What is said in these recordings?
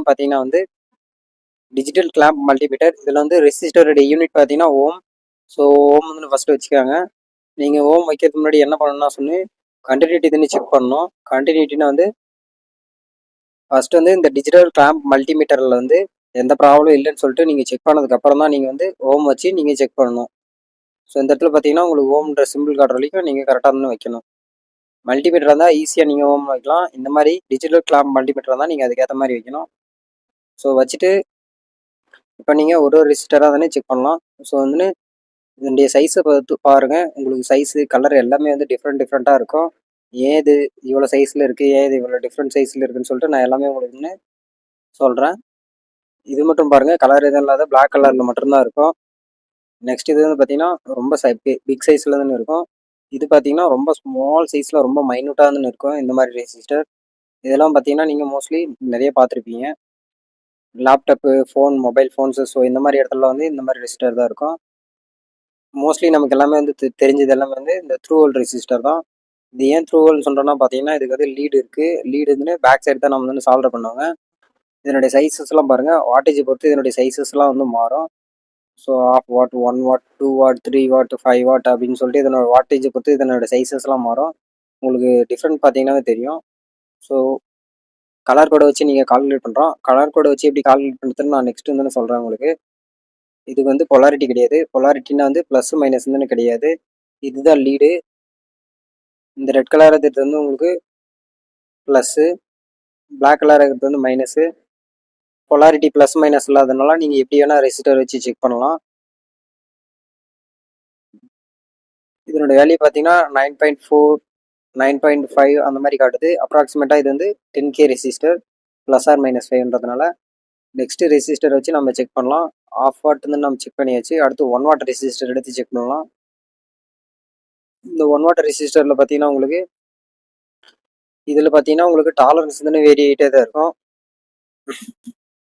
பார்த்தீங்கன்னா வந்து digital clamp multimeter. இதில் வந்து ரெசிஸ்டருடைய யூனிட் பார்த்தீங்கன்னா ஓம். ஸோ ஓம் வந்து ஃபஸ்ட்டு வச்சுக்காங்க. நீங்கள் ஓம் வைக்கிறதுக்கு முன்னாடி என்ன பண்ணணும்னா சொல்லி கண்டினியூட்டி தண்ணி செக் பண்ணணும். கண்டினியூட்டினா வந்து ஃபஸ்ட்டு வந்து இந்த டிஜிட்டல் கிளாம்ப் மல்டிமீட்டரில் வந்து எந்த ப்ராப்ளம் இல்லைன்னு சொல்லிட்டு நீங்கள் செக் பண்ணதுக்கப்புறம் தான் நீங்கள் வந்து ஓம் வச்சு நீங்கள் செக் பண்ணணும். ஸோ இந்த இடத்துல பார்த்தீங்கன்னா உங்களுக்கு ஓம்ன்ற சிம்பிள் காட்டுற வரைக்கும் நீங்கள் கரெக்டாக தான் வைக்கணும். மல்டிமீட்டர் இருந்தால் ஈஸியாக நீங்கள் ஓம் வைக்கலாம். இந்த மாதிரி டிஜிட்டல் கிளாம்ப் மல்டிமீட்டர் இருந்தால் நீங்கள் அதுக்கேற்ற மாதிரி வைக்கணும். ஸோ வச்சுட்டு இப்போ நீங்கள் ஒரு ரெசிஸ்டராக தானே செக் பண்ணலாம். ஸோ வந்து இதனுடைய சைஸை பார்த்து பாருங்கள். உங்களுக்கு சைஸு கலர் எல்லாமே வந்து டிஃப்ரெண்ட்டாக இருக்கும். ஏன் இது இவ்வளோ சைஸில் இருக்குது, ஏன் இது இவ்வளோ டிஃப்ரெண்ட் சைஸில் இருக்குதுன்னு சொல்லிட்டு நான் எல்லாமே உங்களுக்கு சொல்கிறேன். இது மட்டும் பாருங்கள், கலர் எதுவும் இல்லாத பிளாக் கலரில் மட்டும்தான் இருக்கும். நெக்ஸ்ட் இது வந்து பார்த்தீங்கன்னா ரொம்ப பிக் சைஸில் தானே இருக்கும். இது பார்த்தீங்கன்னா ரொம்ப ஸ்மால் சைஸில் ரொம்ப மைனூட்டாக தானே இருக்கும். இந்த மாதிரி ரெசிஸ்டர் இதெல்லாம் பார்த்தீங்கன்னா நீங்கள் மோஸ்ட்லி நிறைய பார்த்துருப்பீங்க. Laptop, phone, mobile phones, so இந்த மாதிரி இடத்துல வந்து இந்த மாதிரி ரெசிஸ்டர் தான் இருக்கும். மோஸ்ட்லி நமக்கு எல்லாமே வந்து தெரிஞ்சது எல்லாமே வந்து இந்த த்ரூ ஹோல் ரெசிஸ்டர் தான். இது ஏன் த்ரூ ஹோல் சொல்கிறோன்னா பார்த்தீங்கன்னா இதுக்கு வந்து லீடு இருக்குது. லீடு வந்து பேக் சைடு தான் நம்ம வந்து சால்டர் பண்ணுவாங்க. இதனுடைய சைஸஸ்லாம் பாருங்கள், வாட்டேஜை பொறுத்து இதனுடைய சைஸஸ்லாம் வந்து மாறும். So of watt, 1 watt, 2 watt, 3 watt, 5 watt அப்படின்னு சொல்லிட்டு இதனோட வாட்டேஜை பொறுத்து இதனோட சைஸஸ்லாம் மாறும். உங்களுக்கு டிஃப்ரெண்ட் பார்த்தீங்கன்னாவே தெரியும். ஸோ கலர் கோடை வச்சு நீங்கள் கால்குலேட் பண்ணுறோம். கலர் கோடை வச்சு எப்படி கால்குலேட் பண்ணுறதுன்னு நான் நெக்ஸ்ட் வந்து நான் சொல்கிறேன் உங்களுக்கு. இதுக்கு வந்து பொலாரிட்டி கிடையாது. பொலாரிட்டினா வந்து ப்ளஸ் மைனஸ் வந்து கிடையாது. இதுதான் லீடு. இந்த ரெட் கலர் இருக்கிறது வந்து உங்களுக்கு ப்ளஸ்ஸு, பிளாக் கலர் இருக்கிறது வந்து மைனஸு. பொலாரிட்டி ப்ளஸ் மைனஸ் இல்லாதனால நீங்கள் எப்படி வேணால் ரெசிஸ்டர் வச்சு செக் பண்ணலாம். இதனோட வேல்யூ பார்த்தீங்கன்னா 9.4, 9.5 அந்த மாதிரி காட்டுது. அப்ராக்சிமேட்டாக இது வந்து 10K resistor plus R minus 5ன்றதுனால நெக்ஸ்ட்டு ரெசிஸ்டர் வச்சு நம்ம செக் பண்ணலாம். ஆஃப் வாட் வந்து நம்ம செக் பண்ணியாச்சு. அடுத்து 1 வாட் ரெசிஸ்டர் எடுத்து செக் பண்ணலாம். இந்த 1 வாட் ரெசிஸ்டரில் பார்த்தீங்கன்னா உங்களுக்கு இதில் பார்த்தீங்கன்னா உங்களுக்கு டாலரன்ஸ் வந்து வேரி ஆகிட்டே தான் இருக்கும்.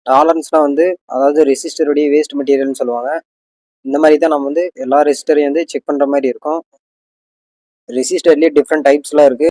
டாலரன்ஸ்னால் வந்து அதாவது ரெசிஸ்டருடைய வேஸ்ட் மெட்டீரியல்னு சொல்லுவாங்க. இந்த மாதிரி தான் நம்ம வந்து எல்லா ரெசிஸ்டரையும் வந்து செக் பண்ணுற மாதிரி இருக்கும். ரெசிஸ்டர்லேயே டிஃப்ரெண்ட் டைப்ஸ்லாம் இருக்குது.